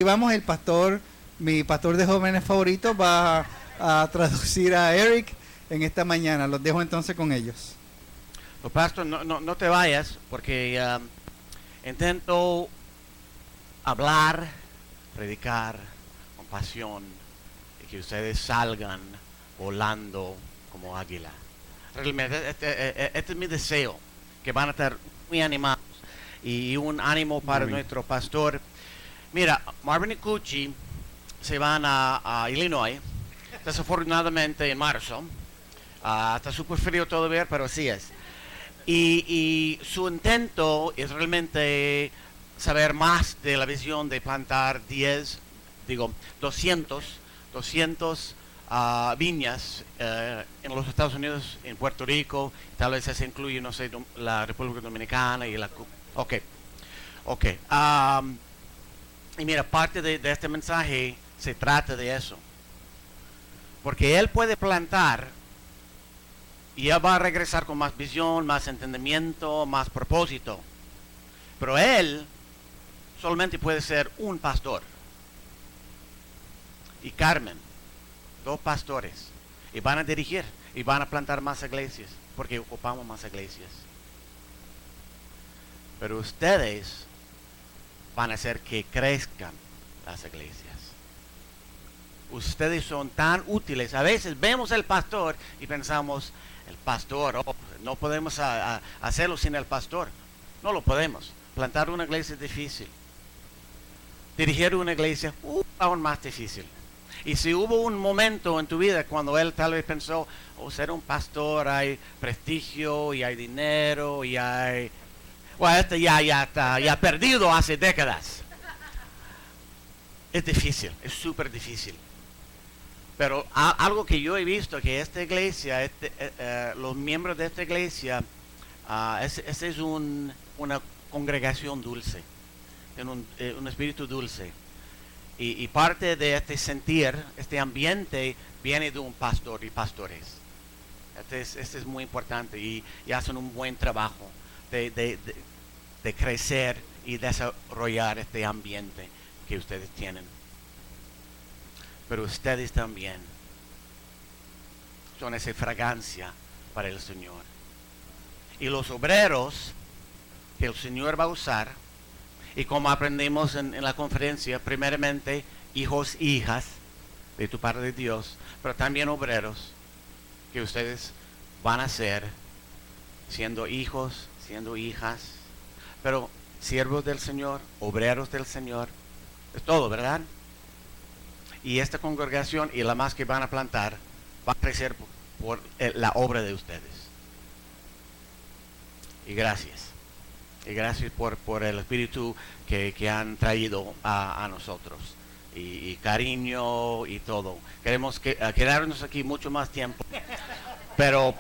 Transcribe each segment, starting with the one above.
Y vamos, el pastor, mi pastor de jóvenes favorito, va a traducir a Eric en esta mañana. Los dejo entonces con ellos. Pues, pastor, no te vayas porque intento hablar, predicar con pasión y que ustedes salgan volando como águila. Realmente, este es mi deseo, que van a estar muy animados y un ánimo para nuestro pastor. Mira, Marvin y Cucci se van a Illinois, desafortunadamente en marzo. Está súper frío todavía, pero así es. Y su intento es realmente saber más de la visión de plantar 200 viñas en los Estados Unidos, en Puerto Rico, tal vez se incluye, no sé, la República Dominicana y la Cuba. Ok. Y mira, parte de este mensaje se trata de eso. Porque él puede plantar y él va a regresar con más visión, más entendimiento, más propósito. Pero él solamente puede ser un pastor. Y Carmen, 2 pastores. Y van a dirigir y van a plantar más iglesias. Porque ocupamos más iglesias. Pero ustedes van a hacer que crezcan las iglesias. Ustedes son tan útiles. A veces vemos al pastor y pensamos, el pastor, no podemos hacerlo sin el pastor. No lo podemos. Plantar una iglesia es difícil. Dirigir una iglesia, aún más difícil. Y si hubo un momento en tu vida cuando él tal vez pensó, ser un pastor, hay prestigio y hay dinero y hay... Bueno, ya está, ya perdido hace décadas. Es difícil, es súper difícil. Pero algo que yo he visto, que esta iglesia, los miembros de esta iglesia, es una congregación dulce, un espíritu dulce. Y parte de este sentir, este ambiente, viene de un pastor y pastores. Este es muy importante y hacen un buen trabajo de crecer y desarrollar este ambiente que ustedes tienen. Pero ustedes también son esa fragancia para el Señor. Y los obreros que el Señor va a usar, y como aprendimos en la conferencia, primeramente hijos e hijas de tu Padre de Dios, pero también obreros que ustedes van a ser, siendo hijos, siendo hijas, pero siervos del Señor, obreros del Señor, es todo, ¿verdad? Y esta congregación y la más que van a plantar va a crecer por la obra de ustedes. Y gracias. Y gracias por el espíritu que han traído a nosotros. Y cariño y todo. Queremos quedarnos aquí mucho más tiempo. Pero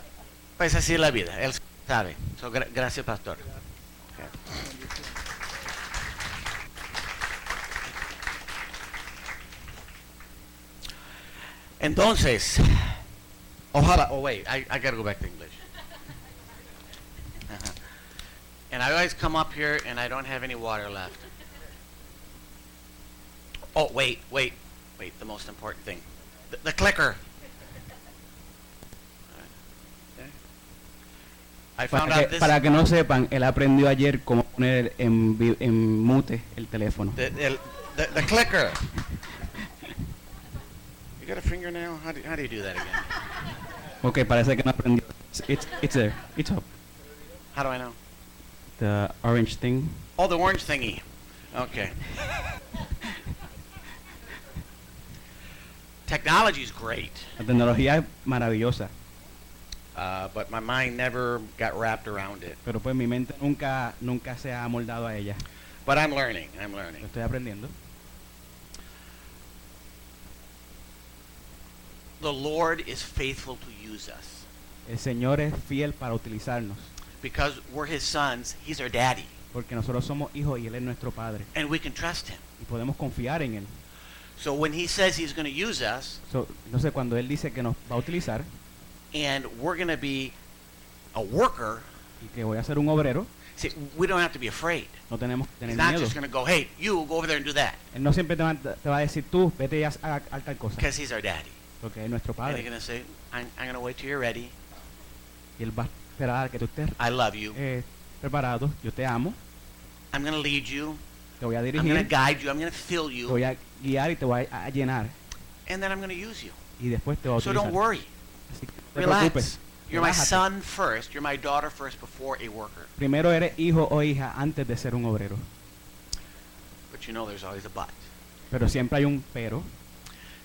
pues así es la vida. Él sabe. Gracias, pastor. Okay. Entonces, ojalá, wait, I gotta go back to English. And I always come up here and I don't have any water left. Oh, wait, the most important thing. The clicker. I found out this. Para que no sepan, él aprendió ayer cómo poner en mute el teléfono. The clicker. You got a fingernail? How do you do that again? Okay, parece que no aprendió. It's there. It's up. How do I know? The orange thing. Oh, the orange thingy. Okay. Technology is great. La tecnología es maravillosa. But my mind never got wrapped around it. Pero pues mi mente nunca se ha amoldado a ella. But I'm learning. Lo estoy aprendiendo. The Lord is faithful to use us. El Señor es fiel para utilizarnos. Because we're His sons, He's our daddy. Porque nosotros somos hijos y Él es nuestro Padre. And we can trust Him. Y podemos confiar en Él. So when He says He's going to use us, entonces cuando Él dice que nos va a utilizar, and we're going to be a worker, y que voy a ser un obrero, See, we don't have to be afraid. No tenemos que He's tener not miedo. just going to go, hey, you go over there and do that. Él no siempre te va a decir tú, vete y haz tal cosa. Because he's our daddy. Porque es nuestro And he's padre. going to say, I'm going to wait till you're ready. Y él va a esperar a que tú estés I love you. preparado. Yo te amo. I'm going to lead you. Te voy a I'm going to dirigir. guide you. I'm going to fill Te you. voy a guiar y te voy a llenar. And then I'm going to use you. Y después te voy a So utilizar. don't worry. Así que no te preocupes. Relax. You're my Relájate. son first. You're my daughter first before a worker. Primero eres hijo o hija antes de ser un obrero. But you know there's always a but. Pero siempre hay un pero.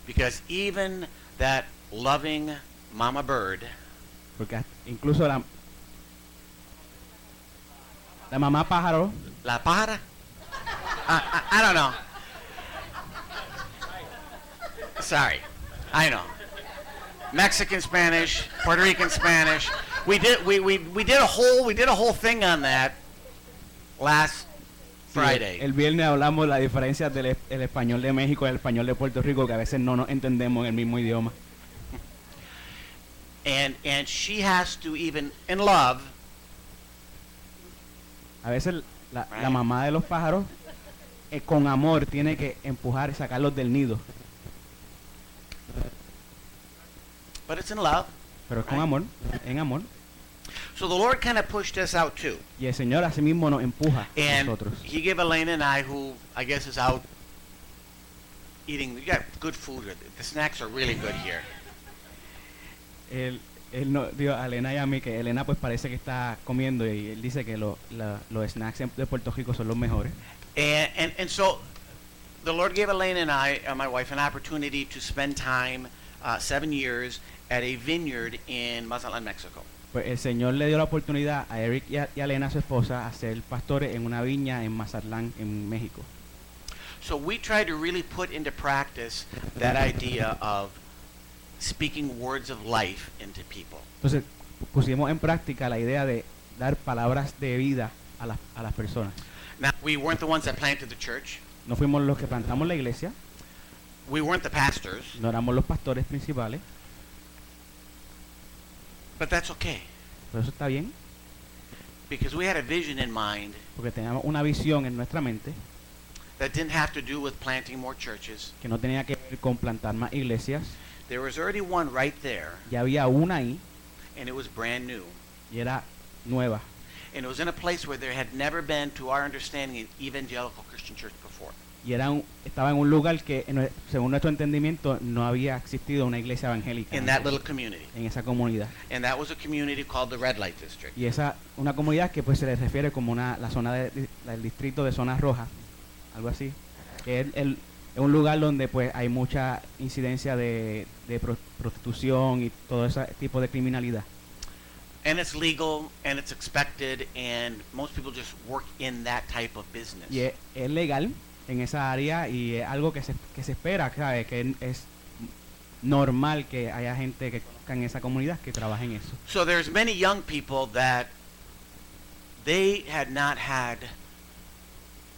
Because even that loving mama bird Porque incluso la mamá pájaro, La pájara? I don't know. Sorry. I know. Mexican Spanish, Puerto Rican Spanish. We did a whole thing on that last Friday. el viernes hablamos la diferencia del el español de México y el español de Puerto Rico, que a veces no nos entendemos en el mismo idioma. And she has to even in love. A veces la Right. mamá de los pájaros con amor tiene que empujar y sacarlos del nido, But it's in love. pero es con Right. amor, en amor. So the Lord kind of pushed us out too. Y el Señor así mismo nos empuja a And nosotros. he gave Elena and I, who I guess is out eating, we got good food here. The snacks are really good here. Él nos dio a Elena y a mí, que Elena pues parece que está comiendo, y él dice que los snacks de Puerto Rico son los mejores. And so the Lord gave Elena and I, my wife, an opportunity to spend time, 7 years, at a vineyard in Mazatlan, Mexico. Pues el Señor le dio la oportunidad a Eric y a Elena, su esposa, a ser pastores en una viña en Mazatlán, en México. So we tried to really put into practice that idea of speaking words of life into people. Entonces pusimos en práctica la idea de dar palabras de vida a las personas. Now, we weren't the ones that planted the church. No fuimos los que plantamos la iglesia, We weren't the pastors, no éramos los pastores principales, but that's okay. pero eso está bien, Because we had a vision in mind porque teníamos una visión en nuestra mente that didn't have to do with planting more churches. que no tenía que ver con plantar más iglesias. There was already one right there, Ya había una ahí and it was brand new. y era nueva. And it was in a place where there had never been, to our understanding, an evangelical Christian church before. Y estaba en un lugar que, según nuestro entendimiento, no había existido una iglesia evangélica In that little community. en esa comunidad. And that was a community called the Red Light District. Y una comunidad que pues se le refiere como la zona del distrito de zona roja, algo así, que es un lugar donde pues hay mucha incidencia de prostitución y todo ese tipo de criminalidad. And it's legal, and it's expected, and most people just work in that type of business. Y es legal en esa área y es algo que se espera, ¿sabes? Que es normal que haya gente que conozca en esa comunidad que trabaje en eso. So there's many young people that they had not had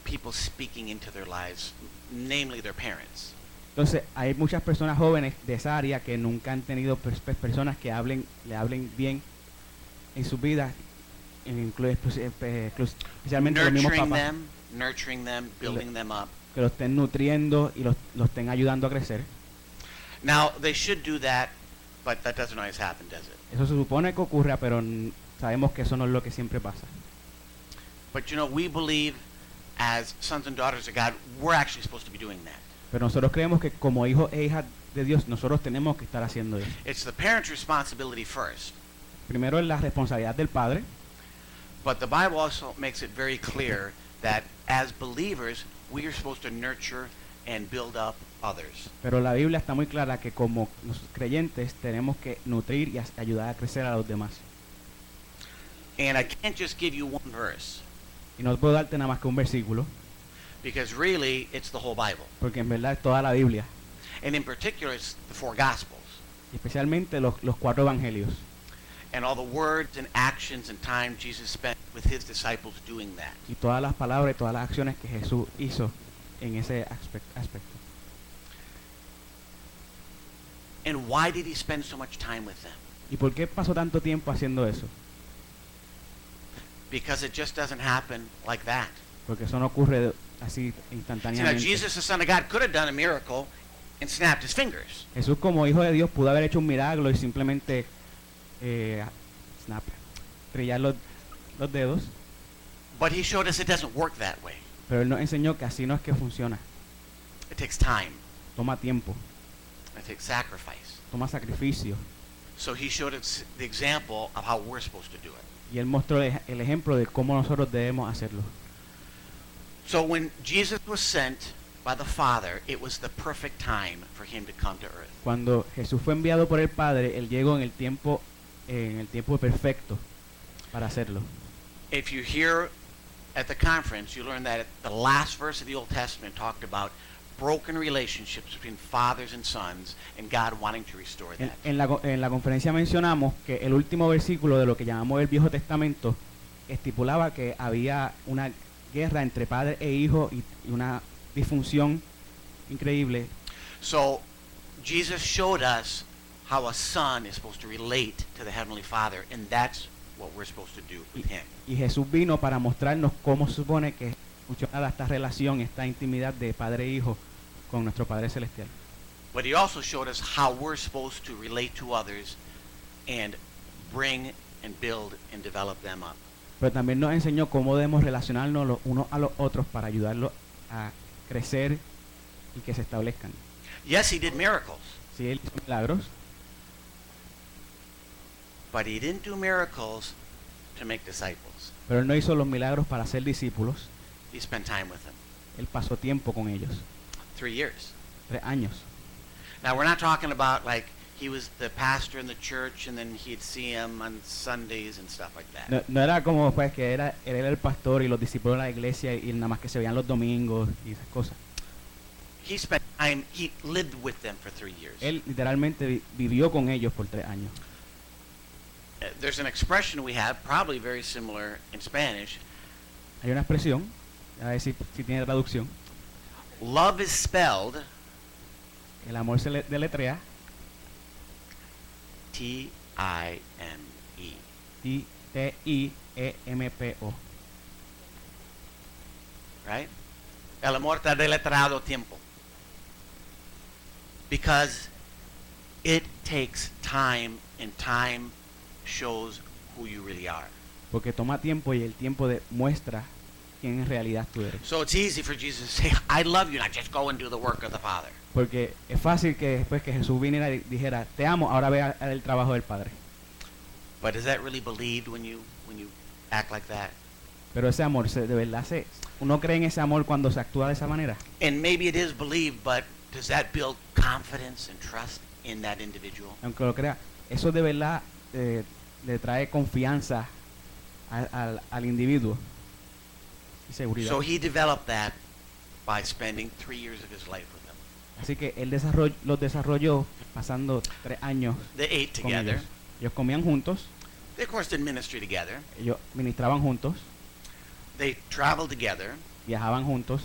people speaking into their lives, namely their parents. Entonces hay muchas personas jóvenes de esa área que nunca han tenido personas que le hablen bien en su vida, especialmente los mismos papás, Nurturing them, building them up. que los estén nutriendo y los estén ayudando a crecer. Now, they should do that, but that doesn't always happen, does it? Eso se supone que ocurra, pero sabemos que eso no es lo que siempre pasa. But you know, we believe as sons and daughters of God, we're actually supposed to be doing that. Pero nosotros creemos que como hijos e hijas de Dios, nosotros tenemos que estar haciendo eso. It's the parent's responsibility first, Primero es la responsabilidad del padre, but the Bible also makes it very clear that as believers, we are supposed to nurture and build up others. pero la Biblia está muy clara que como creyentes tenemos que nutrir y ayudar a crecer a los demás. And I can't just give you one verse, Y no puedo darte nada más que un versículo, because really it's the whole Bible. porque en verdad es toda la Biblia, And in particular, it's the 4 Gospels. y especialmente los 4 evangelios. And all the words and actions and time Jesus spent with his disciples doing that. Y todas las palabras y todas las acciones que Jesús hizo en ese aspecto. And why did he spend so much time with them? ¿Y por qué pasó tanto tiempo haciendo eso? because it just doesn't happen like that. porque eso no ocurre así See, now instantáneamente. Jesus, the Son of God, could have done a miracle and snapped his fingers. Jesús como hijo de Dios pudo haber hecho un milagro y simplemente snap, trillar los dedos, But he showed us it doesn't work that way. pero él nos enseñó que así no es que funciona. It takes time. Toma tiempo, It takes sacrifice. toma sacrificio. So he showed us the example of how we're supposed to do it. Y él mostró el ejemplo de cómo nosotros debemos hacerlo. So when Jesus was sent by the Father, it was the perfect time for him to come to earth. Cuando Jesús fue enviado por el Padre, él llegó en el tiempo perfecto para hacerlo. If you hear at the conference, you learn that the last verse of the Old Testament talked about broken relationships between fathers and sons and God wanting to restore that. En la conferencia mencionamos que el último versículo de lo que llamamos el Viejo Testamento estipulaba que había una guerra entre padre e hijo y una disfunción increíble. So Jesus showed us how a son is supposed to relate to the Heavenly Father, and that's what we're supposed to do with him. Y Jesús vino para mostrarnos cómo se supone que funciona esta relación, esta intimidad de padre e hijo con nuestro Padre Celestial. But he also showed us how we're supposed to relate to others and bring and build and develop them up. Pero también nos enseñó cómo debemos relacionarnos los unos a los otros para ayudarlos a crecer y que se establezcan. Yes, he did miracles, Sí, él hizo milagros, but he didn't do miracles to make disciples. pero él no hizo los milagros para ser discípulos. He spent time with them. Él pasó tiempo con ellos, 3 years. 3 años. Now, we're not talking about like he was the pastor in the church and then he'd see him on Sundays and stuff like that. No era como pues que él era el pastor y los discípulos de la iglesia y nada más que se veían los domingos y esas cosas. He spent time, he lived with them for 3 years. Él literalmente vivió con ellos por 3 años. There's an expression we have, probably very similar in Spanish. Hay una expresión, a ver si tiene traducción. Love is spelled El amor se deletrea T-I-M-E. Tiempo. Right? El amor está deletrado tiempo. Because it takes time, and time shows who you really are. Porque toma tiempo y el tiempo muestra quién en realidad tú eres. So it's easy for Jesus to say, I love you, now just go and do the work of the Father. Porque es fácil que después que Jesús viniera y dijera, te amo, ahora ve a hacer el trabajo del Padre. But is that really believed when you act like that? Pero ese amor, de verdad, uno cree en ese amor cuando se actúa de esa manera. And maybe it is believed, but does that build confidence and trust in that individual? Aunque lo crea, eso de verdad le trae confianza al individuo y seguridad. So he developed that by spending 3 years of his life with them. Así que él los desarrolló pasando 3 años They ate con together. ellos. Ellos comían juntos, They, of course, did ministry together. ellos ministraban juntos, They traveled together, viajaban juntos,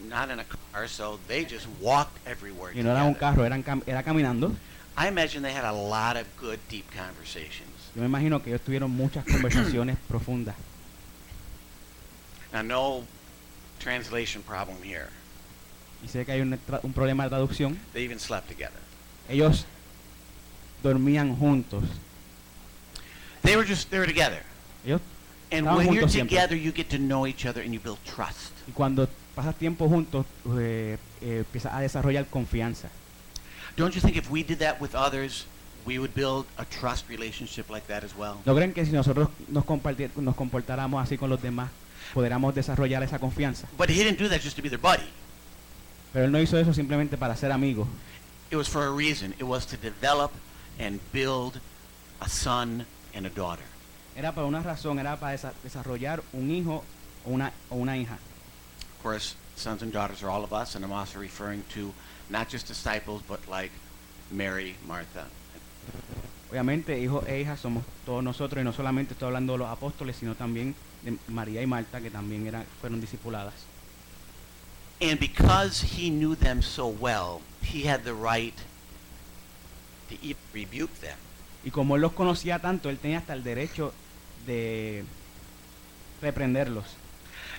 not in a car, so they just walked everywhere y no era un together. carro, era caminando. I imagine they had a lot of good, deep conversations. Yo me imagino que ellos tuvieron muchas conversaciones profundas. Now, no translation problem here. Y sé que hay un problema de traducción. They even slept together. Ellos dormían juntos. They were together. Ellos And estaban when you're juntos siempre. together, you get to know each other and you build trust. Y cuando pasas tiempo juntos, empiezas a desarrollar confianza. Don't you think if we did that with others, we would build a trust relationship like that as well? ¿No creen que si nosotros nos comportáramos así con los demás, podríamos desarrollar esa confianza? But he didn't do that just to be their buddy. Pero él no hizo eso simplemente para ser amigos. It was for a reason. It was to develop and build a son and a daughter. Era para una razón, era para desarrollar un hijo o una hija. Of course, sons and daughters are all of us, and I'm also referring to not just disciples, but like Mary, Martha. Obviamente, hijos e hijas somos todos nosotros, y no solamente estoy hablando de los apóstoles, sino también de María y Marta, que también fueron discipuladas. And because he knew them so well, he had the right to even rebuke them. Y como él los conocía tanto, él tenía hasta el derecho de reprenderlos.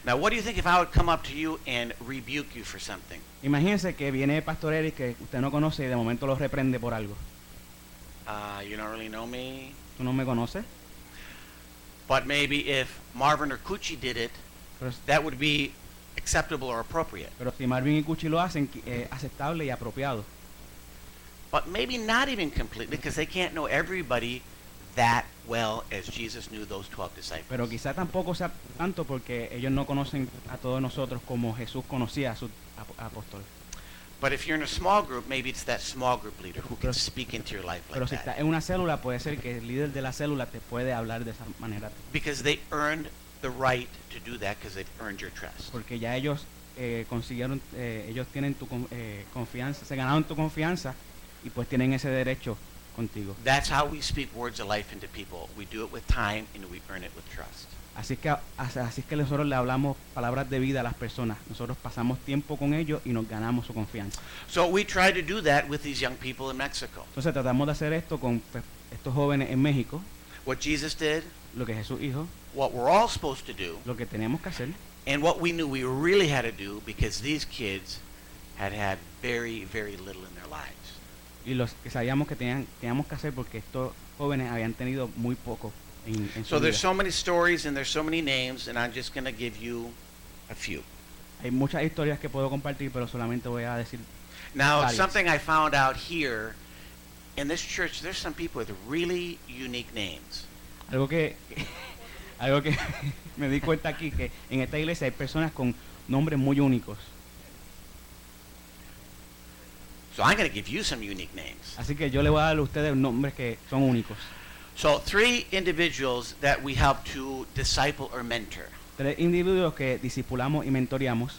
Now, what do you think if I would come up to you and rebuke you for something? Imagínense que viene el pastor Eric que usted no conoce y de momento lo reprende por algo. You don't really know me, ¿Tú no me conoces? but maybe if Marvin or Cucci did it, Pero, that would be acceptable or appropriate. pero si Marvin y Cuchi lo hacen, aceptable y apropiado. But maybe not even completely, because they can't know everybody that well as Jesus knew those 12 disciples. Pero quizá tampoco sea tanto porque ellos no conocen a todos nosotros como Jesús conocía a sus apóstoles. But if you're in a small group, maybe it's that small group leader who can Pero- speak into your life Pero like si estás that. en una célula, puede ser que el líder de la célula te puede hablar de esa manera. Because they earned the right to do that because they've earned your trust. Porque ya ellos consiguieron, ellos tienen tu confianza, se ganaron tu confianza y pues tienen ese derecho contigo. That's how we speak words of life into people. We do it with time and we earn it with trust. Así es que nosotros le hablamos palabras de vida a las personas. Nosotros pasamos tiempo con ellos y nos ganamos su confianza. So we try to do that with these young people in Mexico. Entonces tratamos de hacer esto con pues, estos jóvenes en México, What Jesus did, lo que Jesús hizo, what we're all supposed to do, lo que tenemos que hacer and what we knew we really had to do because these kids had had very, very little in their lives. y los que sabíamos que teníamos que hacer porque estos jóvenes habían tenido muy poco en su So there's vida. so many stories and there's so many names, and I'm just going to give you a few. Hay muchas historias que puedo compartir, pero solamente voy a decir Now, varias. something I found out here in this church, there's some people with really unique names. algo que algo que me di cuenta aquí, que en esta iglesia hay personas con nombres muy únicos. So I'm going to give you some unique names. Así que yo le voy a dar a ustedes nombres que son únicos. So 3 individuals that we help to disciple or mentor. 3 individuos que discipulamos y mentoreamos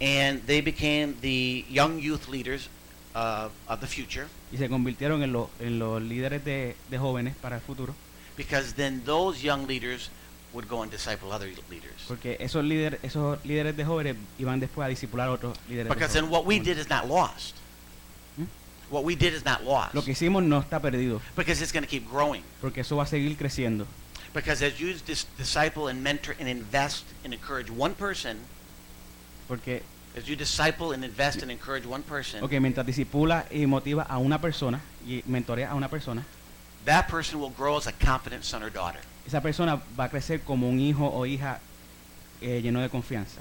And they became the young youth leaders of the future, y se convirtieron en los líderes de jóvenes para el futuro, because then those young leaders would go and disciple other leaders. porque esos líderes de jóvenes iban después a discipular a otros líderes de Because then jóvenes. what we did is not lost. Hmm? What we did is not lost. Lo que hicimos no está perdido, Because it's going to keep growing. porque eso va a seguir creciendo. Because as you disciple and mentor and invest and encourage one person, Porque as you disciple and invest and encourage one person, mientras disipula y motiva a una persona y mentorea a una persona, that person will grow as a confident son or daughter. esa persona va a crecer como un hijo o hija lleno de confianza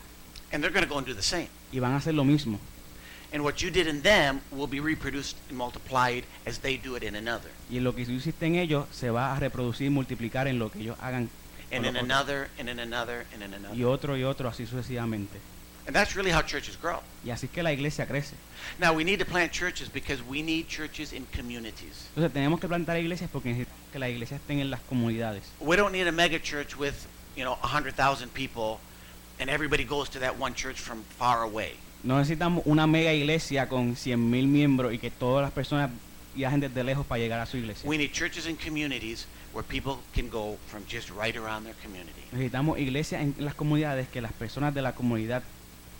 And they're going to go and do the same. y van a hacer lo mismo. And what you did in them will be reproduced and multiplied as they do it in another. Y lo que tú hiciste en ellos se va a reproducir y multiplicar en lo que ellos hagan And con in los otros. another, and in another, and in another. Y otro, así sucesivamente. And that's really how churches grow. Y así es que la iglesia crece. Now, we need to plant churches because we need churches in communities. Entonces tenemos que plantar iglesias porque necesitamos que las iglesias estén en las comunidades. We don't need a mega church with, 100,000 people and everybody goes to that one church from far away. No necesitamos una mega iglesia con 100,000 miembros y que todas las personas viajen desde lejos para llegar a su iglesia. We need churches in communities where people can go from just right around their community. Necesitamos iglesias en las comunidades que las personas de la comunidad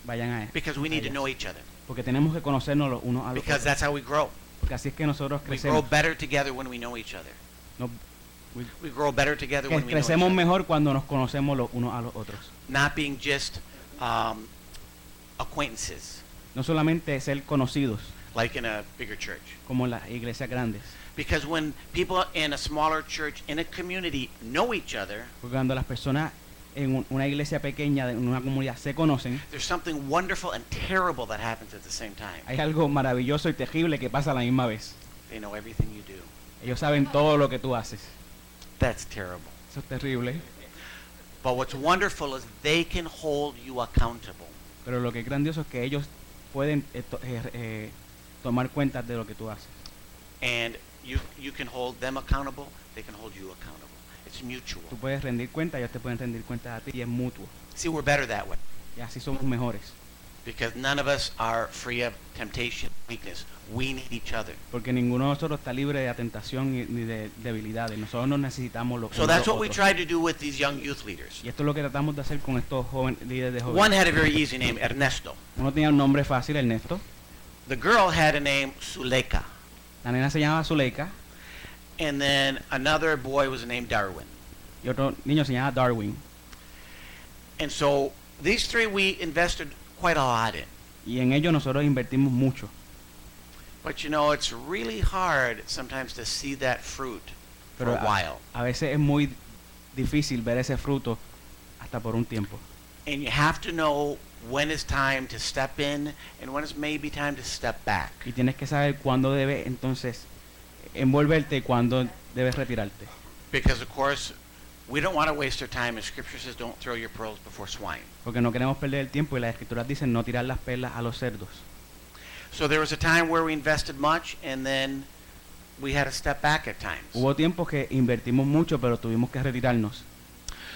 vayan a Because we need to ellas. know each other. Porque tenemos que conocernos los unos a los Because otros. that's how we grow. Porque así es que nosotros We grow crecemos. better together when we know each other. Nos- We grow better together que when we know each crecemos other. mejor cuando nos conocemos los unos a los otros. Not being just acquaintances, No solamente ser conocidos like in a bigger church. como en las iglesias grandes. Because when people in a smaller church, in a community, know each other, Porque cuando las personas en una iglesia pequeña, en una comunidad, se conocen, there's something wonderful and terrible that happens at the same time. hay algo maravilloso y terrible que pasa a la misma vez. They know everything you do. Ellos saben todo lo que tú haces. That's terrible. Eso es terrible. But what's wonderful is they can hold you accountable. Pero lo que es grandioso es que ellos pueden tomar cuenta de lo que tú haces. And you can hold them accountable, they can hold you accountable. It's mutual. Tú puedes rendir cuenta, ellos te pueden rendir cuenta a ti y es mutuo. See, we're better that way. Y así somos mejores. Because none of us are free of temptation, weakness. We need each other. Porque ninguno de nosotros está libre de tentación ni de debilidades. Nosotros nos necesitamos los So unos that's a what los we otros. try to do with these young youth leaders. Y esto es lo que tratamos de hacer con estos líderes de jóvenes. One had a very easy name, Ernesto. Uno tenía un nombre fácil, Ernesto. The girl had a name, Suleika. La nena se llamaba Zuleika And then another boy was named Darwin. y otro niño se llamaba Darwin. And so these three we invested quite a lot in. Y en ello nosotros invertimos mucho. But you know, it's really hard sometimes to see that fruit for Pero a while. a veces es muy difícil ver ese fruto hasta por un tiempo. And you have to know when it's time to step in and when it's maybe time to step back. Y tienes que saber cuándo debes entonces envolverte y cuándo debes retirarte. Because of course, we don't want to waste our time. And Scripture says, "Don't throw your pearls before swine." Porque no queremos perder el tiempo y las escrituras dicen no tirar las perlas a los cerdos. So there was a time where we invested much, and then we had to step back at times. Hubo tiempos que invertimos mucho, pero tuvimos que retirarnos.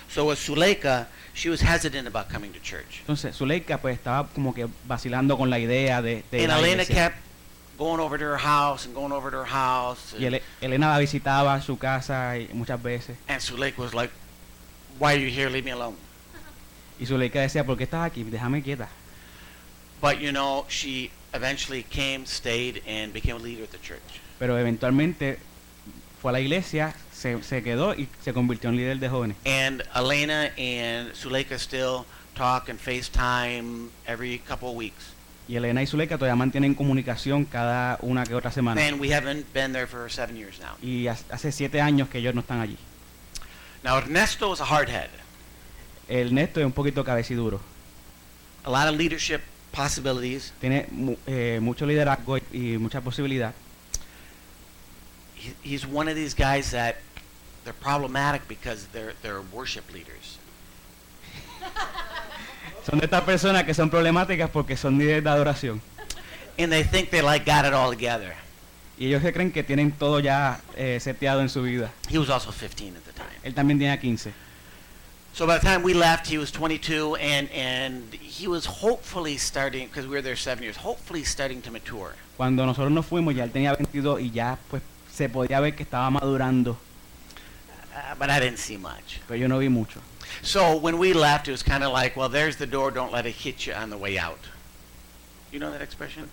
So with Suleika, she was hesitant about coming to church. Entonces, Zuleika pues estaba como que vacilando con la idea de And la Elena iglesia. kept going over to her house and going over to her house. Y Elena la visitaba a su casa y muchas veces. And Suleika was like, "Why are you here? Leave me alone." Y Zuleika decía, ¿por qué estás aquí? Déjame quieta. But you know, she eventually came, stayed, and became a leader at the church. Pero eventualmente fue a la iglesia, se quedó y se convirtió en líder de jóvenes. And Elena and Suleika still talk and FaceTime every couple of weeks. Y Elena y Zuleika todavía mantienen comunicación cada una que otra semana. And we haven't been there for 7 years now. Y hace 7 años que ellos no están allí. Now Ernesto is a hardhead. El Néstor es un poquito cabeciduro. A lot of leadership possibilities. Tiene mucho liderazgo y mucha posibilidad. He's one of these guys that they're problematic because they're worship leaders. Son de estas personas que son problemáticas porque son líderes de adoración. And they think they like got it all together. Y ellos se creen que tienen todo ya seteado en su vida. He was also 15 at the time. Él también tenía 15. So by the time we left, he was 22, and he was hopefully starting, because we were there 7 years, hopefully starting to mature. Cuando nosotros nos fuimos ya él tenía 22 y ya pues se podía ver que estaba madurando, But I didn't see much. pero yo no vi mucho. So when we left, it was kind of like, well, there's the door, don't let it hit you on the way out. You know that expression?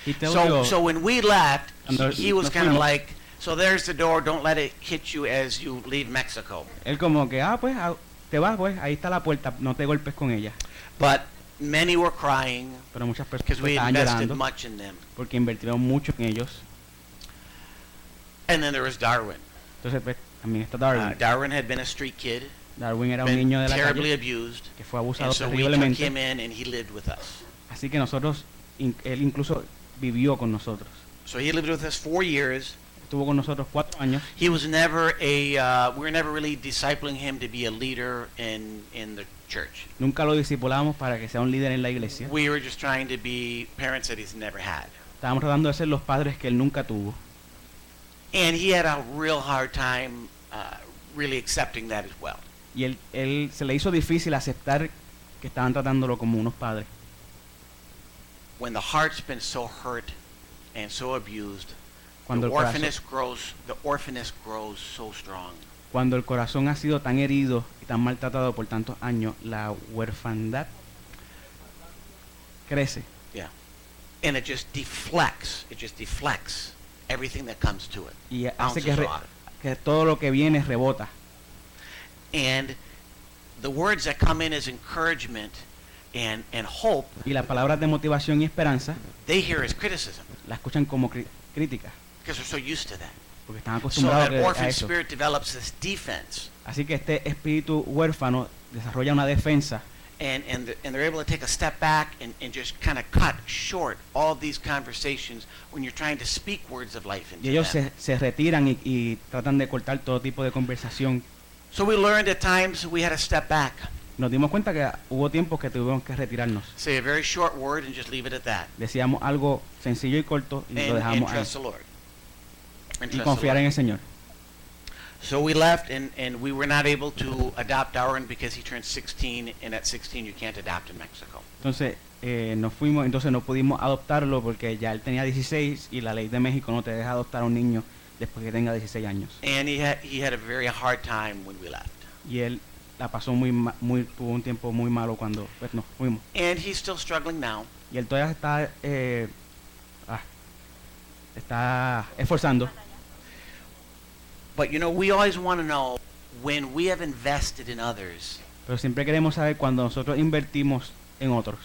Y te digo, So when we left, Cuando he was nos kind of fuimos, like, so there's the door, don't let it hit you as you leave Mexico. él como que, pues te vas, pues ahí está la puerta, no te golpes con ella. But many were crying Pero muchas personas because we estaban invested llorando much in them. porque invirtieron mucho en ellos. And then there was Darwin. Entonces pues también está Darwin. Darwin had been a street kid, Darwin era un been niño de la terribly calle abused, que fue and abusado so we took terriblemente. him in and he lived with us. Así que nosotros, él incluso vivió con nosotros. So he lived with us 4 years. Estuvo con nosotros 4 años. He was never we were never really discipling him to be a leader in the church. Nunca lo discipulamos para que sea un líder en la iglesia. We were just trying to be parents that he's never had. Estábamos tratando de ser los padres que él nunca tuvo. And he had a real hard time really accepting that as well. Y él se le hizo difícil aceptar que estaban tratándolo como unos padres. When the heart's been so hurt and so abused, Cuando the el orphaness grows so strong. Cuando el corazón ha sido tan herido y tan maltratado por tantos años, la huerfandad crece. Yeah. And it just deflects everything that comes to it. Y hace Bounces off. que todo lo que viene rebota. And the words that come in as encouragement and hope, Y las palabras de motivación y esperanza they hear as criticism la escuchan como crítica, because they're so used to that. porque están So acostumbrados that a orphan eso. spirit develops this defense, Así que este espíritu huérfano desarrolla una defensa and they're able to take a step back and just kind of cut short all these conversations when you're trying to speak words of life into y ellos them. se retiran y tratan de cortar todo tipo de conversación. So we learned at times we had to step back, Nos dimos cuenta que hubo tiempos que tuvimos que retirarnos. say a very short word and just leave it at that, Decíamos algo sencillo y corto y lo and dejamos ahí. trust the Lord. And Y trust the confiar en Lord. el Señor. So we left, and we were not able to adopt Darwin because he turned 16, and at 16 you can't adopt in Mexico. Entonces nos fuimos, entonces no pudimos adoptarlo porque ya él tenía 16 y la ley de México no te deja adoptar a un niño después que tenga 16 años. And he had a very hard time when we left. Y él la pasó tuvo un tiempo muy malo cuando pues, nos fuimos. And he's still struggling now. Y él todavía está esforzando. But you know, we always want to know when we have invested in others, Pero siempre queremos saber cuando nosotros invertimos en otros,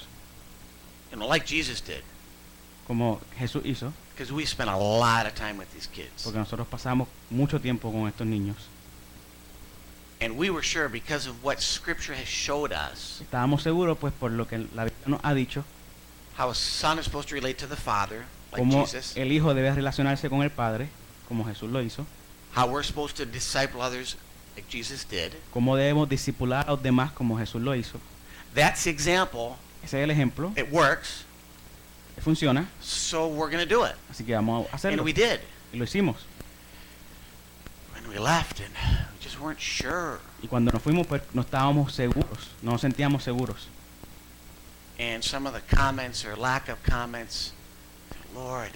You know, like Jesus did. como Jesús hizo, Because we spent a lot of time with these kids. porque nosotros pasamos mucho tiempo con estos niños. And we were sure because of what Scripture has showed us, Estábamos seguros, pues, por lo que la Biblia nos ha dicho, how a son is supposed to relate to the Father, like cómo Jesus, el Hijo debe relacionarse con el Padre, como Jesús lo hizo, how we're supposed to disciple others like Jesus did. cómo debemos discipular a los demás, como Jesús lo hizo. That's the example. Ese es el ejemplo, It works, funciona, so we're going to do it. así que vamos a And hacerlo. we did. Y lo hicimos. And we left and we just weren't sure. Y cuando nos fuimos, pues no estábamos seguros, no nos sentíamos seguros. And some of the comments or lack of comments, Lord,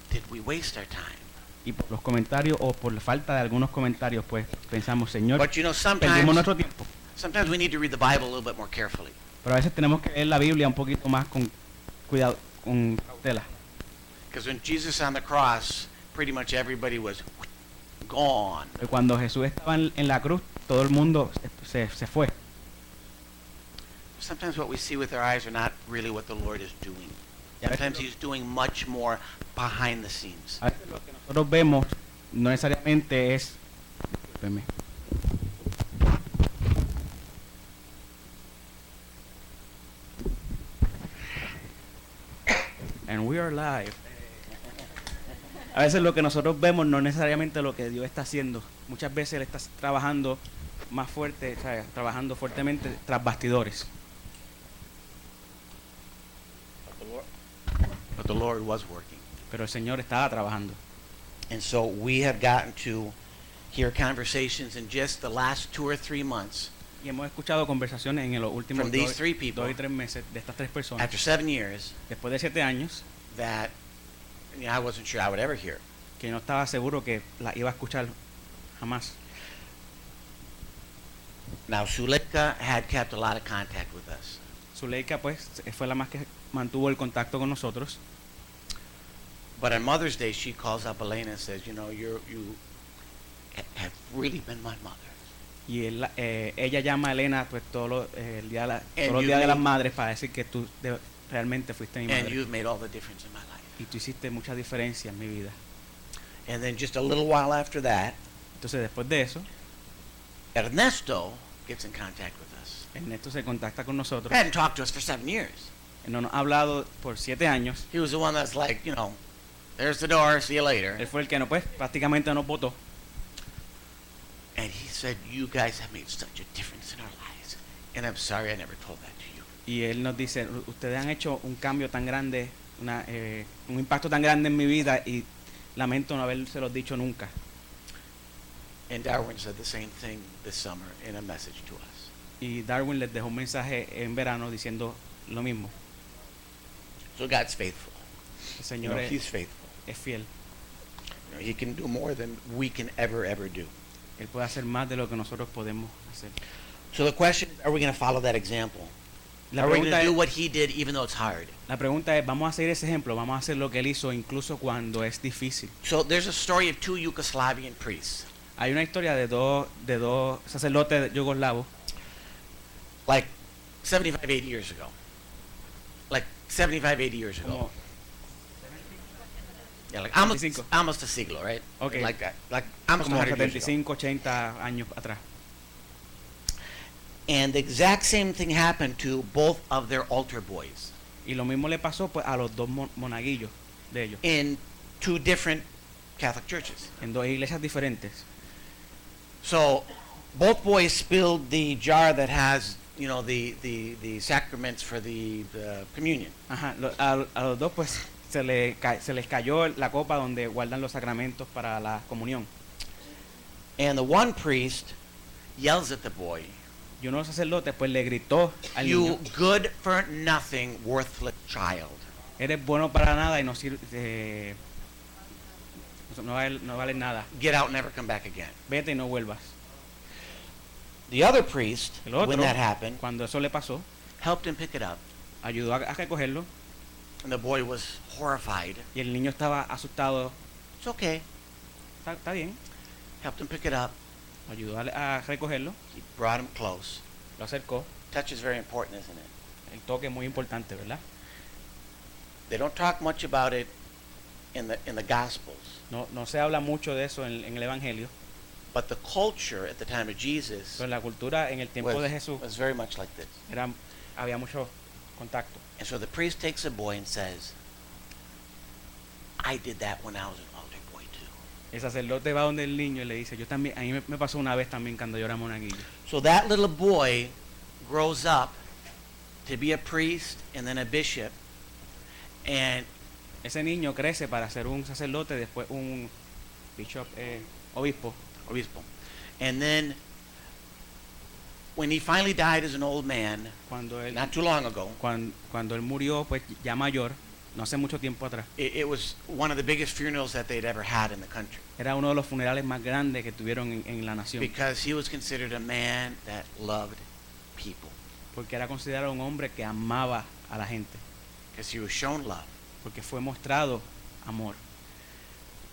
did we waste our time? Y por los comentarios o por la falta de algunos comentarios, pues pensamos, Señor, But you know, perdimos nuestro tiempo. sometimes we need to read the Bible a little bit more carefully. Pero a veces tenemos que leer la Biblia un poquito más con cuidado, con cautela. Because when Jesus on the cross, pretty much everybody was gone. Porque cuando Jesús estaba en la cruz, todo el mundo se fue. Sometimes what we see with our eyes are not really what the Lord is doing. Yeah. Sometimes He's doing much more behind the scenes. A veces lo que nosotros vemos no necesariamente es... Discúlpeme. And we are live. A veces lo que nosotros vemos no es necesariamente lo que Dios está haciendo. Muchas veces Él está trabajando más fuerte, ¿sabes? Trabajando fuertemente tras bastidores. But the Lord was working. Pero el Señor estaba trabajando. And so we have gotten to hear conversations in just the last 2 or 3 months. Y hemos escuchado conversaciones en los últimos From these three people, 2 y 3 meses de estas 3 personas. After 7 years, Después de 7 años, that I wasn't sure I would ever hear. que no estaba seguro que la iba a escuchar jamás. Now, Suleika had kept a lot of contact with us. Zuleika, pues, fue la más que mantuvo el contacto con nosotros. But on Mother's Day, she calls up Elena and says, you know, you have really been my mother. Y ella llama a Elena, pues, todos los días you de las made- madres para decir que tú realmente fuiste mi And madre. you've made all the difference in my life. Y tú hiciste mucha diferencia en mi vida. And then just a little while after that, Entonces, después de eso, Ernesto gets in contact with us. Ernesto se contacta con nosotros. Hadn't talked to us for 7 years. Él no nos ha hablado por 7 años. He was the one that's like, you know, there's the door, see you later. Él fue el que no, pues, prácticamente nos votó. And he said, you guys have made such a difference in our lives. And I'm sorry I never told that to you. Y él nos dice, ustedes han hecho un cambio tan grande, un impacto tan grande en mi vida y lamento no habérselos dicho nunca. And Darwin said the same thing this summer in a message to us. Y Darwin les dejó un mensaje en verano diciendo lo mismo. So God's faithful. El You Señor know, He's faithful. es fiel. You know, He can do more than we can ever do. Él puede hacer más de lo que nosotros podemos hacer. So the question is, are we going to follow that example? La Are we going pregunta, to do es, what He did even though it's hard? la pregunta es, ¿vamos a seguir ese ejemplo? ¿Vamos a hacer lo que él hizo incluso cuando es difícil? So there's a story of 2 Yugoslavian priests. Hay una historia de dos sacerdotes yugoslavos, Like 75, 80 years ago. Like 75, 80 years ago. como Yeah, like 75. almost a siglo, right? Okay. Like that. Like almost como 100 years ago. 75, 80 años atrás. And the exact same thing happened to both of their altar boys Y lo mismo le pasó pues a los dos monaguillos de ellos, in 2 different Catholic churches. en 2 iglesias diferentes. So both boys spilled the jar that has, you know, the sacraments for the communion. Ajá, a los dos pues se les cayó la copa donde guardan los sacramentos para la comunión. And the one priest yells at the boy, Y uno de los sacerdotes pues le gritó al "You niño, good for nothing, worthless child." eres bueno para nada y no vale nada. Get out and never come back again. Vete y no vuelvas. The other priest, El otro, when that happened, cuando eso le pasó, helped him pick it up. ayudó a recogerlo And the boy was horrified. y el niño estaba asustado. It's okay. Está bien. Helped him pick it up. Ayudó a recogerlo He brought him close. Lo acercó. Touch is very important, isn't it? El toque es muy importante, ¿verdad? They don't talk much about it in the Gospels. No se habla mucho de eso en el Evangelio, But the culture at the time of Jesus pero la cultura en el tiempo de Jesús was very much like this. había mucho contacto. And so the priest takes a boy and says, I did that when I was an altar boy too. El sacerdote va donde el niño y le dice, yo también, a mí me pasó una vez también cuando yo era monaguillo. So that little boy grows up to be a priest and then a bishop, and Ese niño crece para ser un sacerdote, después un bishop, obispo. and then when he finally died as an old man, Cuando él, not too long ago, cuando él murió, pues ya mayor, no hace mucho tiempo atrás, it was one of the biggest funerals that they'd ever had in the country, era uno de los funerales más grandes que tuvieron en la nación, because he was considered a man that loved people, porque era considerado un hombre que amaba a la gente, because he was shown love. porque fue mostrado amor.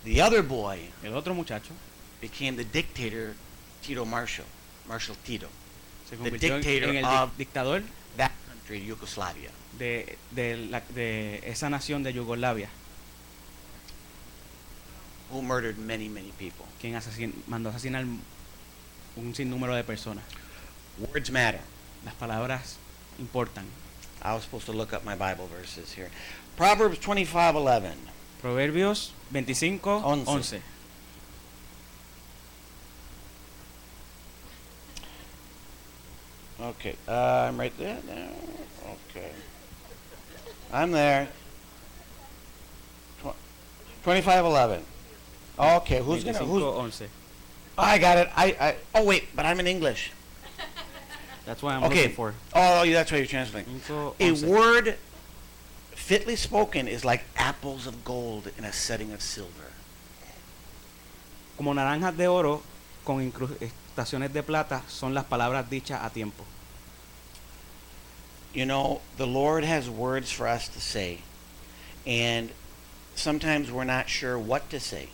The other boy El otro muchacho became the dictator, Marshal Tito, se the convirtió dictator en el of dictador that country, Yugoslavia. de esa nación de Yugoslavia, Who murdered many, many people. quien mandó asesinar un sinnúmero de personas. Words matter. Las palabras importan. I was supposed to look up my Bible verses here. Proverbs 25:11. Proverbios 25:11. 11. Okay, I'm right there now. Okay, I'm there. 25:11. Okay, who's gonna? Who's? 25:11. I got it. Oh wait, but I'm in English. That's what I'm Okay. looking for. Oh, that's why you're translating. 25:11. A word fitly spoken is like apples of gold in a setting of silver. Como naranjas de oro con incrustaciones de plata son las palabras dichas a tiempo. You know, the Lord has words for us to say, and sometimes we're not sure what to say.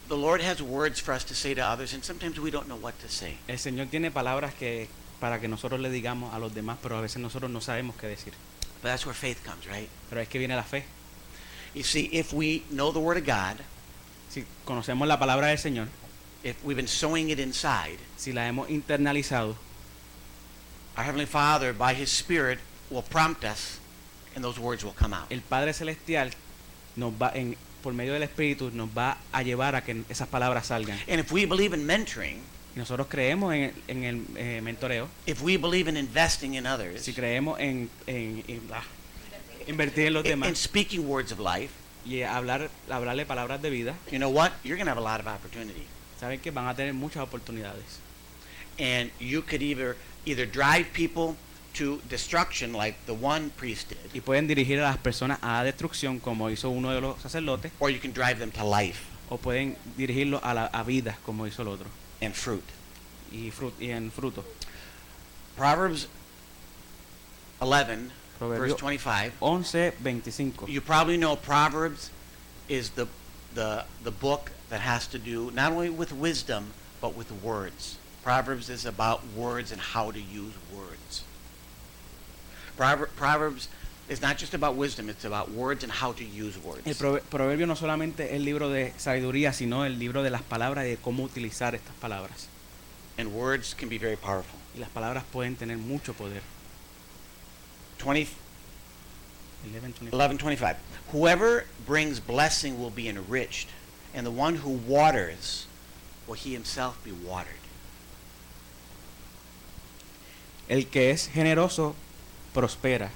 The Lord has words for us to say to others, and sometimes we don't know what to say. El Señor tiene palabras que para que nosotros le digamos a los demás, pero a veces nosotros no sabemos qué decir. But that's where faith comes, right? Pero es que viene la fe. You see, if we know the Word of God, Si conocemos la palabra del Señor, if we've been sowing it inside, si la hemos internalizado, our Heavenly Father, by His Spirit, will prompt us, and those words will come out. el Padre Celestial por medio del Espíritu nos va a llevar a que esas palabras salgan. And if we believe in mentoring, Y nosotros creemos en el mentoreo, if we believe in investing in others, si creemos en invertir en los in demás speaking words of life, y hablarle palabras de vida, you know what? You're going to have a lot of opportunity. saben que van a tener muchas oportunidades. And you could either drive people to destruction like the one priest did, Y pueden dirigir a las personas a la destrucción como hizo uno de los sacerdotes, or you can drive them to life o pueden dirigirlos a vida como hizo el otro, and fruit. y en fruto. Proverbs 11, Proverbio verse 25. 11:25. You probably know Proverbs is the book that has to do not only with wisdom, but with words. Proverbs is about words and how to use words. Proverbs is not just about wisdom, it's about words and how to use words. El proverbio no solamente es el libro de sabiduría, sino el libro de las palabras y de cómo utilizar estas palabras. And words can be very powerful. Y las palabras pueden tener mucho poder. 11:25. Whoever brings blessing will be enriched, and the one who waters will he himself be watered. El que es generoso prospera,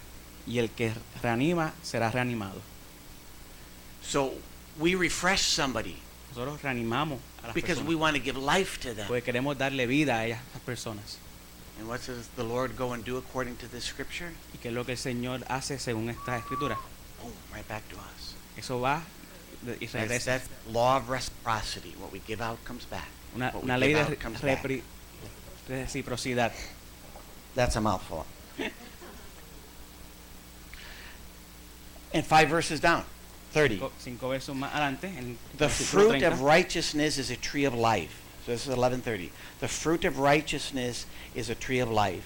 y el que reanima será reanimado. So we refresh somebody Nosotros reanimamos a las because we personas want to give life to them. porque queremos darle vida a esas personas. And what does the Lord go and do according to this scripture? ¿Y qué es lo que el Señor hace según esta escritura? Boom, right back to us. Eso va y regresa. That's law of reciprocity. What we give out comes back. What we Una ley give de out comes back. reciprocidad. That's a mouthful. And 5 verses down, 30. 5 versos más adelante, en The versículo fruit 30, of righteousness is a tree of life. So this is 11:30. The fruit of righteousness is a tree of life,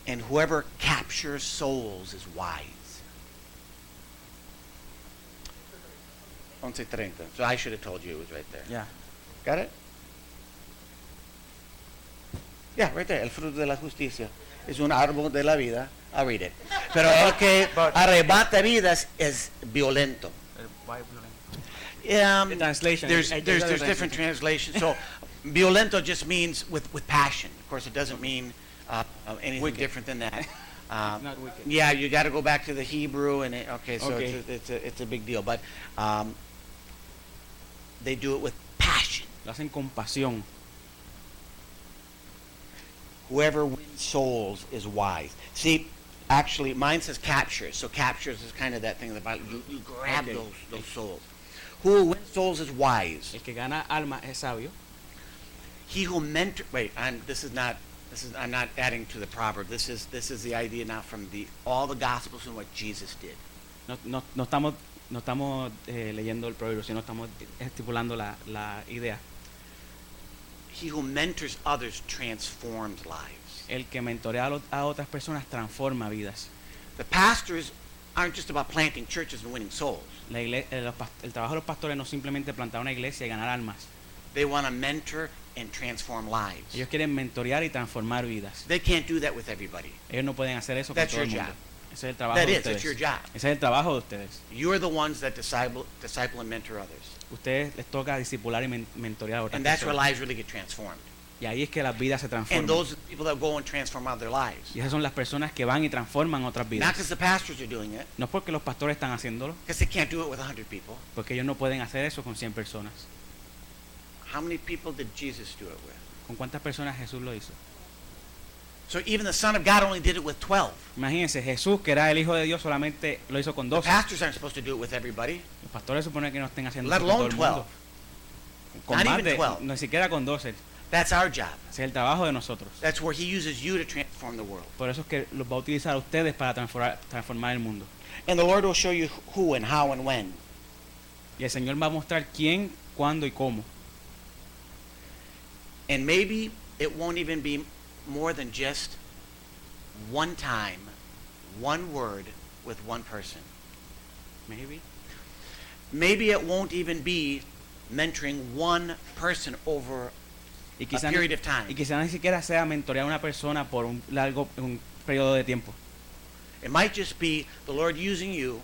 and whoever captures souls is wise. 11:30. So I should have told you it was right there. Yeah. Got it? Yeah, right there. El fruto de la justicia es un árbol de la vida. I'll read it. Pero el que arrebata vidas es violento. The translation. There's different translations. So violento just means with passion. Of course, it doesn't mean anything Wicked. different than that. Not wicked. Yeah, you got to go back to the Hebrew, and so Okay. it's a big deal. But they do it with passion. Lo hacen con pasión. Whoever wins souls is wise. See, actually, mine says captures. So captures is kind of that thing in the Bible. You grab Okay. those souls. Who wins souls is wise. El que gana alma es sabio. He who mentor. Wait, I'm not adding to the proverb. This is the idea now from all the gospels and what Jesus did. No estamos leyendo el proverbio, sino estamos estipulando la idea. He who mentors others transforms lives. El que mentorea a otras personas transforma vidas. The pastors aren't just about planting churches and winning souls. El trabajo de los pastores no es simplemente plantar una iglesia y ganar almas. They want to mentor and transform lives. Ellos quieren mentorear y transformar vidas. They can't do that with everybody. Ellos no pueden hacer eso con That's todo el your mundo. job. Ese es el trabajo That de is, ustedes. it's your job. Ese es el trabajo de ustedes. You're the ones that disciple and mentor others. Ustedes les toca discipular y mentorear a otras And that's where personas. lives really get transformed. Y ahí es que las vidas se And transforman. those are the people that go and transform other lives. Y esas son las personas que van y transforman otras Not vidas. because the pastors are doing it, No es porque los pastores están haciéndolo, because they can't do it with 100 people. porque ellos no pueden hacer eso con 100 personas. How many people did Jesus do it with? ¿Con cuántas personas Jesús lo hizo? So even the Son of God only did it with 12. Imagínense, Jesús, que era el Hijo de Dios, solamente lo hizo con The 12. pastors aren't supposed to do it with everybody. Los pastores suponen que no estén haciendo Let eso con todo alone el mundo. 12. Con Not más even de, 12. ni siquiera con 12. That's our job. Ese es el trabajo de nosotros. That's where he uses you to transform the world. Por eso es que los va a utilizar a ustedes para transformar el mundo. And the Lord will show you who and how and when. Y el Señor va a mostrar quién, cuándo y cómo. And maybe it won't even be more than just one time, one word with one person. Maybe. Maybe it won't even be mentoring one person over Y a quizás period of time. ni siquiera sea mentorear a una persona por un periodo de tiempo. It might just be the Lord using you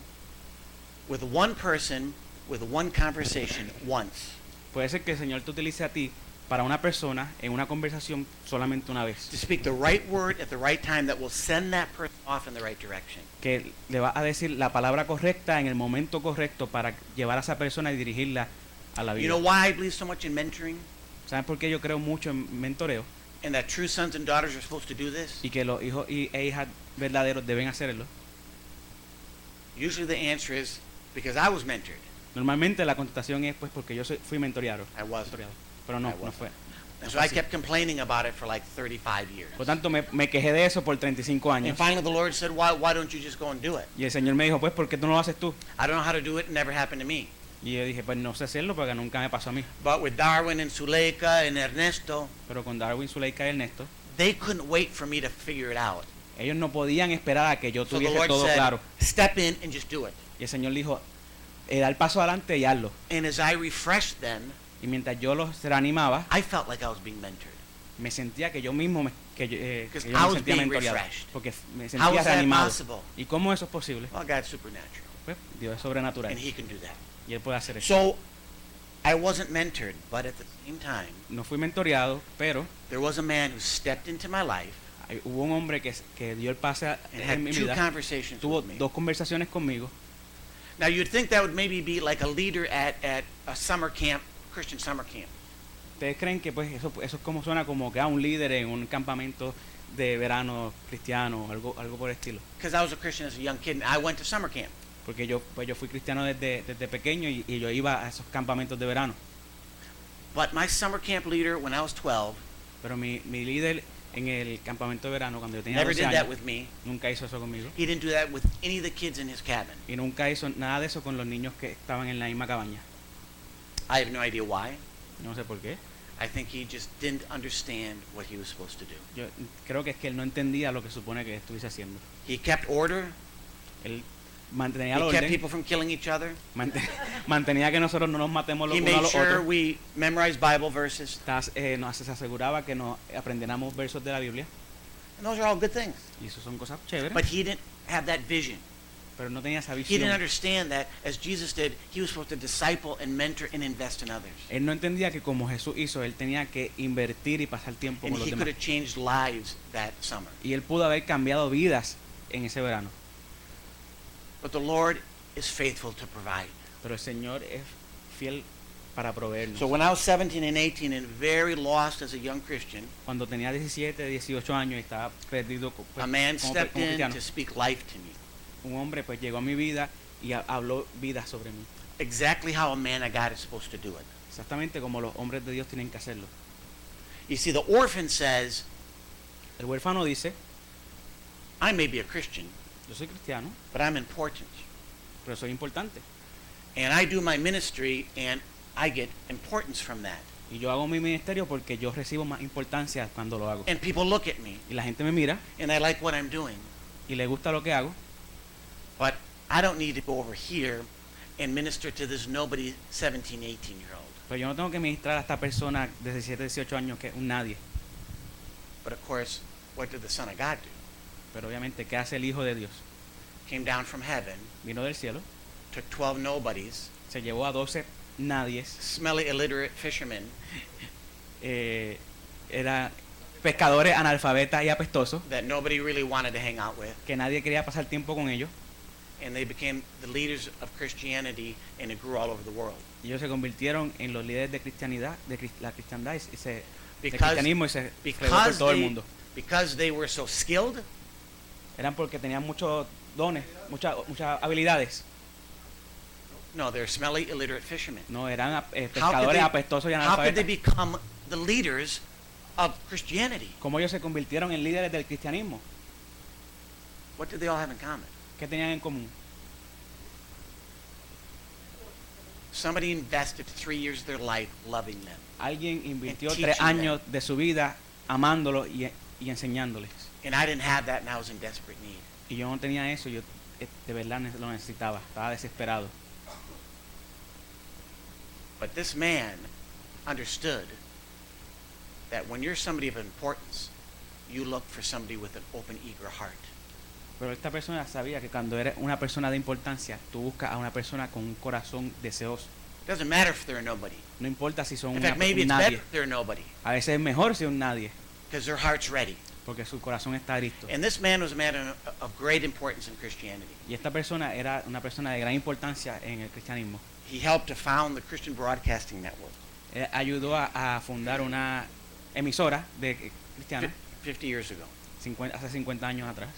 with one person, with one conversation once. Puede ser que el Señor te utilice a ti para una persona en una conversación solamente una vez. To speak the right word at the right time that will send that person off in the right direction. Que le va a decir la palabra correcta en el momento correcto para llevar a esa persona y dirigirla a la You vida. know why I believe so much in mentoring? ¿Saben por qué yo creo mucho en mentoreo? And that true sons and daughters are supposed to do this? Y que los hijos e hijas verdaderos deben hacerlo. Usually the answer is because I was mentored. Normalmente la contestación es pues porque yo fui mentoreado. I was. Pero no, I was. no fue. And so I kept complaining about it for like 35 years. Por tanto, me quejé de eso por 35 And años. finally the Lord said, why don't you just go and do it? Y el Señor me dijo, pues, ¿por qué tú no lo haces tú? I don't know how to do it. It never happened to me. Y yo dije, pues no sé hacerlo porque nunca me pasó a mí. But with Darwin and Suleika and Ernesto, Pero con Darwin, Zuleika y Ernesto, they couldn't wait for me to figure it out. ellos no podían esperar a que yo So the tuviese Lord todo said, claro. step in and just do it. Y el Señor dijo, da el paso adelante y hazlo. And as I refreshed them, Y mientras yo los reanimaba, I felt like I was being mentored. me sentía que yo mismo que yo Because me I was sentía being mentoreado. refreshed. Porque me How sentía was that reanimado. possible? ¿Y cómo eso es posible? Well, God's supernatural, Pues Dios es sobrenatural. and He can do that. Y Él puede hacer eso. So I wasn't mentored, but at the same time, No fui mentoreado, pero there was a man who stepped into my life hubo un hombre que dio el pase and en had mi two vida. conversations Tuvo with me. 2 conversaciones conmigo. Now you'd think that would maybe be like a leader at a summer camp, Christian summer camp. ¿Ustedes creen que pues eso es como suena como que un líder en un campamento de verano cristiano, algo por el estilo? Because I was a Christian as a young kid, and I went to summer camp. Porque yo fui cristiano desde pequeño y yo iba a esos campamentos de verano. But my summer camp leader, when I was 12, Pero mi líder en el campamento de verano cuando yo tenía never 12 did that años, with me. nunca hizo eso conmigo. He didn't do that with any of the kids in his cabin. Y nunca hizo nada de eso con los niños que estaban en la misma cabaña. I have no idea why. No sé por qué. I I think he just didn't understand what he was supposed to do. Yo creo que es que él no entendía lo que supone que estuviese haciendo. He kept order. Él mantenía el He kept orden, people from killing each other. mantenía que nosotros no nos matemos los He unos a made los sure otros. we memorized Bible verses. Se aseguraba que nos aprendiéramos versos de la Biblia. And those are all good things. Y eso son cosas chéveres. But he didn't have that vision. Pero no tenía esa He visión. didn't understand that as Jesus did, he was supposed to disciple and mentor and invest in others. Él no entendía que como Jesús hizo, él tenía que invertir y pasar tiempo And con los he could demás. have changed lives that summer. Y él pudo haber cambiado vidas en ese verano. But the Lord is faithful to provide. Pero el Señor es fiel para proveernos. So when I was 17 and 18 and very lost as a young Christian, Cuando tenía 17, 18 años y estaba perdido a man como stepped in cristiano, to speak life to me. un hombre pues llegó a mi vida y habló vida sobre mí. Exactly how a man of God is supposed to do it. Exactamente como los hombres de Dios tienen que hacerlo. You see, the orphan says, El huérfano dice, I may be a Christian, yo soy cristiano, but I'm important. pero soy importante. And I do my ministry and I get importance from that. Y yo hago mi ministerio porque yo recibo más importancia cuando lo hago. And people look at me Y la gente me mira and they like what I'm doing. y le gusta lo que hago, But I don't need to go over here and minister to this nobody 17, 18-year-old. pero yo no tengo que ministrar a esta persona de 17, 18 años que es un nadie. But of course, what did the Son of God do? Pero obviamente, ¿qué hace el Hijo de Dios? Came down from heaven, Vino del cielo, took 12 nobodies, se llevó a 12 nadies, smelly, illiterate fishermen, eran pescadores analfabetas y apestosos, that nobody really wanted to hang out with. que nadie quería pasar tiempo con ellos. And they became the leaders of Christianity and it grew all over the world. Y ellos se convirtieron en los líderes de cristianidad, la cristiandad, y de Because, cristianismo, y se fregó por todo el mundo. because they were so skilled, Eran porque tenían muchos dones, muchas habilidades. no, they're smelly, illiterate fishermen. No, eran How could pescadores they- apestosos y How could they analfabetas. become the leaders of Christianity? ¿Cómo ellos se convirtieron en líderes del cristianismo? What did they all have in common? ¿Qué tenían en común? Somebody invested 3 years of their life loving them. Alguien invirtió And 3 teaching años de su vida amándolos y enseñándoles. And I didn't have that and I was in desperate need. Y yo no tenía eso, yo de verdad lo necesitaba, estaba desesperado. But this man understood that when you're somebody of importance, you look for somebody with an open, eager heart. Pero esta persona sabía que cuando eres una persona de importancia, tú buscas a una persona con un corazón deseoso. It doesn't matter if they're a nobody. No importa si son In fact, maybe un it's better nadie. if they're a nobody A veces es mejor si un nadie, because their heart's ready. porque su corazón está listo. And this man was a man of great importance in Christianity. Y esta persona era una persona de gran importancia en el cristianismo. He helped to found the Christian Broadcasting Network Ayudó a fundar una emisora cristiana 50 years ago. hace 50 años atrás.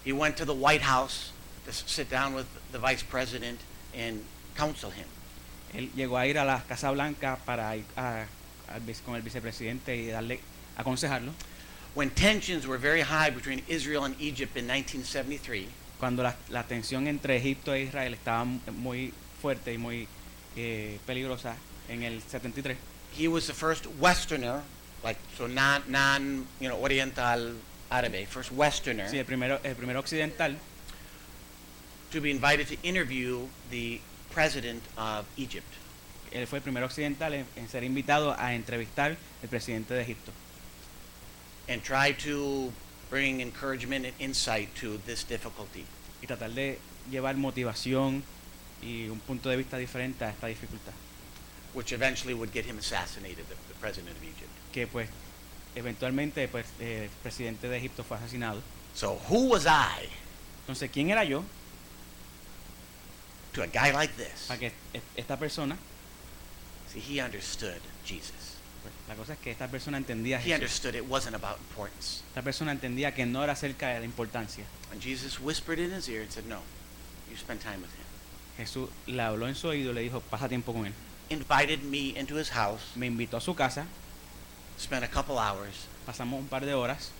He went to the White House to sit down with the vice president and counsel him. Él llegó a ir a la Casa Blanca para ir con el vicepresidente y aconsejarlo. When tensions were very high between Israel and Egypt in 1973, Cuando la tensión entre Egipto e Israel estaba muy fuerte y muy peligrosa en el 73, he was the first Westerner, like so non Oriental Árabe, first Westerner sí, el primero occidental to be invited to interview the president of Egypt. él fue el primer occidental en ser invitado a entrevistar al presidente de Egipto And try to bring encouragement and insight to this difficulty. y tratar de llevar motivación y un punto de vista diferente a esta dificultad, Which eventually would get him assassinated, the president of Egypt. que pues eventualmente pues, el presidente de Egipto fue asesinado. So who was I Entonces, ¿quién era yo to a guy like this? para que esta persona? See, he understood Jesus. Pues, la cosa es que esta persona entendía a He Jesús. understood it wasn't about importance. Esta persona entendía que no era acerca de la importancia. And Jesus whispered in his ear and said, no, you spend time with him. Jesús le habló en su oído y le dijo, pasa tiempo con él. Invited me into his house, Me invitó a su casa, spent a couple hours. pasamos un par de horas.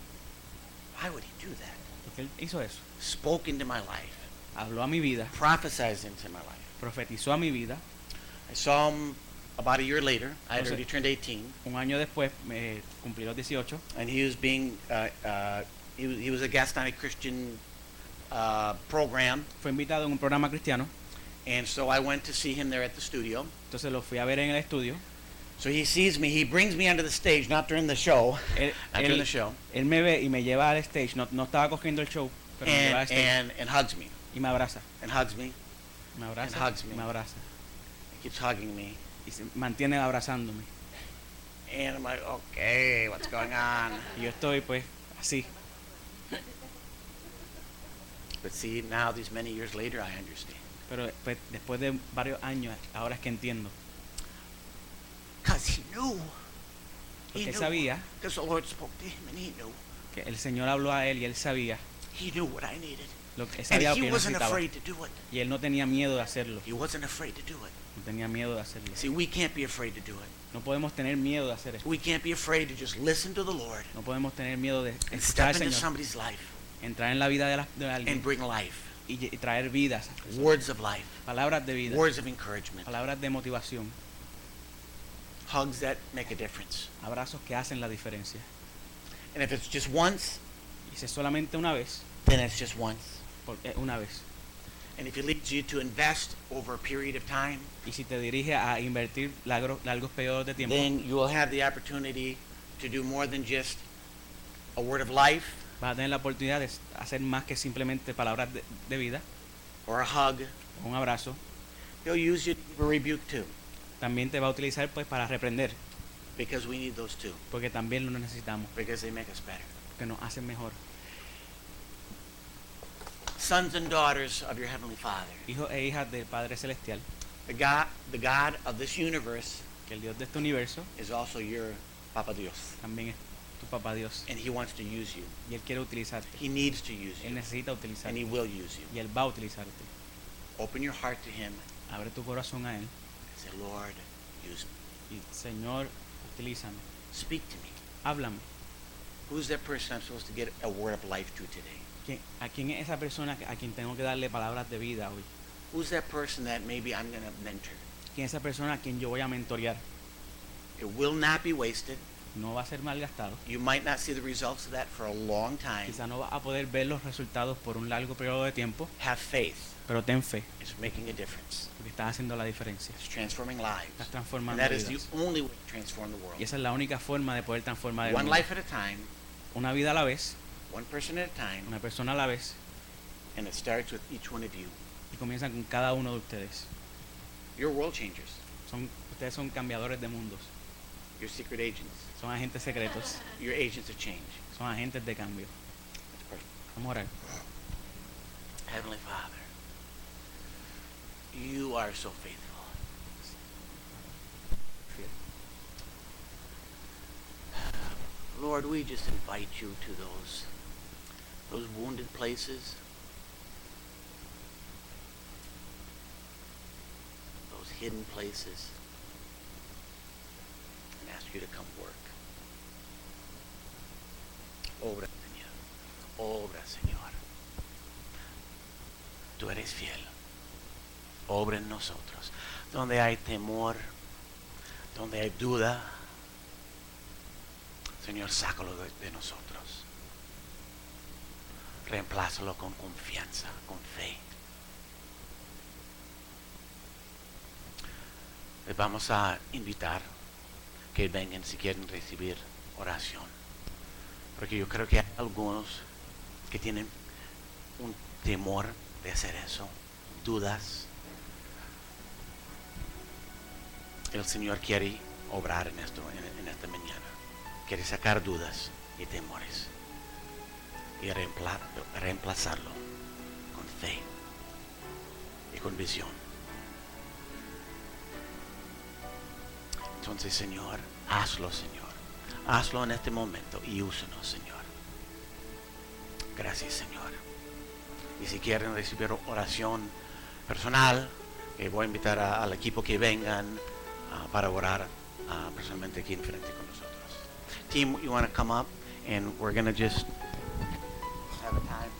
Why would he do that? Porque él hizo eso. Spoke into my life, Habló a mi vida, prophesied into my life. profetizó a mi vida. I saw him about a year later, I had Entonces- already turned 18, Un año después me cumplí los 18 and he was being, he was a guest on a Christian program, fue invitado en un programa cristiano, and so I went to see him there at the studio. entonces lo fui a ver en el estudio. So he sees me, he brings me onto the stage, not during the show, Él, not during él- the show, él me ve y me lleva al stage, no estaba cogiendo el show, pero me lleva al stage and hugs me, y me abraza, and hugs me, me abraza, And hugs me. me abraza he keeps hugging me, y se mantiene abrazándome. and I'm like, okay, what's going on? Y yo estoy pues así. But see, now these many years later, I understand. Pero pues, después de varios años, ahora es que entiendo. Because he knew. He Porque él knew. sabía Because the Lord spoke to him, and he knew. que el Señor habló a él y él sabía He knew what I needed. él And sabía lo que he yo wasn't necesitaba. afraid to do it. Y él no tenía miedo de hacerlo. He wasn't afraid to do it. No tenía miedo de hacerlo. See, we can't be afraid to do it. No podemos tener miedo de hacer esto. We can't be afraid to just listen to the Lord No podemos tener miedo de and escuchar step al into Señor, somebody's life entrar en la vida de and alguien bring life, y traer vidas, words of life, palabras de vida, words of encouragement, palabras de motivación, hugs that make a difference. abrazos que hacen la diferencia. And if it's just once, Y si es solamente una vez, then it's just once. una vez. And if it leads you to invest over a period of time, Y si te dirige a invertir largos periodos de tiempo, then you will have the opportunity to do more than just a word of life vas a tener la oportunidad de hacer más que simplemente palabras de vida or a hug. o un abrazo. He'll use you for rebuke too, También te va a utilizar pues para reprender, because we need those too, porque también lo necesitamos, because they make us better. porque nos hacen mejor. Sons and daughters of your Heavenly Father, Hijos e hijas del Padre Celestial, the God of this universe que el Dios de este universo is also your Papa Dios, también es tu papá Dios. and He wants to use you. Y Él quiere utilizarte. He needs to use Él you, necesita utilizarte. and He will use you. Y Él va a utilizarte. Open your heart to Him Abre tu corazón a Él. and say, Lord, use me. Y Señor, utilízame. Speak to me. Háblame. Who's that person I'm supposed to get a word of life to today? ¿A quién es esa persona a quien tengo que darle palabras de vida hoy? Who's that person that maybe I'm going to mentor? ¿Quién es esa persona a quien yo voy a mentorear? It will not be wasted. No va a ser malgastado. You might not see the results of that for a long time. Quizá no va a poder ver los resultados por un largo periodo de tiempo, Have faith. pero ten fe, It's making a difference. porque estás haciendo la diferencia. It's transforming lives. Estás And transformando that is the vidas. only way to transform the Y world. esa es la única forma de poder transformar el One mundo. life at a time, Una vida a la vez, one person at a time, una persona a la vez, and it starts with each one of you. y comienzan con cada uno de ustedes. You're world changers. Ustedes son cambiadores de mundos, You're secret agents. son agentes secretos, You're agents of change. son agentes de cambio. Let's pray. Vamos a orar. Heavenly Father, you are so faithful. Lord, we just invite you to those wounded places, those hidden places, and ask you to come work. Obra, Señor. Obra, Señor. Tú eres fiel. Obra en nosotros. Donde hay temor, donde hay duda, Señor, sácalo de nosotros. Reemplázalo con confianza, con fe. Les vamos a invitar que vengan si quieren recibir oración. Porque yo creo que hay algunos que tienen un temor de hacer eso, dudas. El Señor quiere obrar en esto, en esta mañana. Quiere sacar dudas y temores y reemplazarlo con fe y con visión. Entonces, Señor, hazlo, Señor. Hazlo en este momento y úsanos, Señor. Gracias, Señor. Y si quieren recibir oración personal, voy a invitar al equipo que vengan para orar personalmente aquí enfrente con nosotros. Team, you want to come up and we're going to just have a time.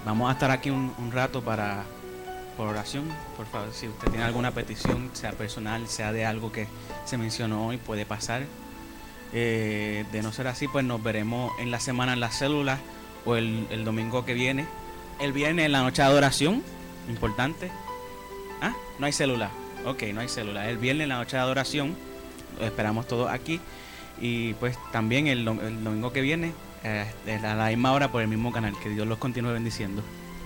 Vamos a estar aquí un rato por oración. Por favor, si usted tiene alguna petición, sea personal, sea de algo que se mencionó hoy, puede pasar. De no ser así, pues nos veremos en la semana en las células o el domingo que viene. El viernes en la noche de adoración, importante. Ah, no hay célula. Ok, no hay célula. El viernes en la noche de adoración, lo esperamos todos aquí. Y pues también el domingo que viene, a la misma hora por el mismo canal. Que Dios los continúe bendiciendo.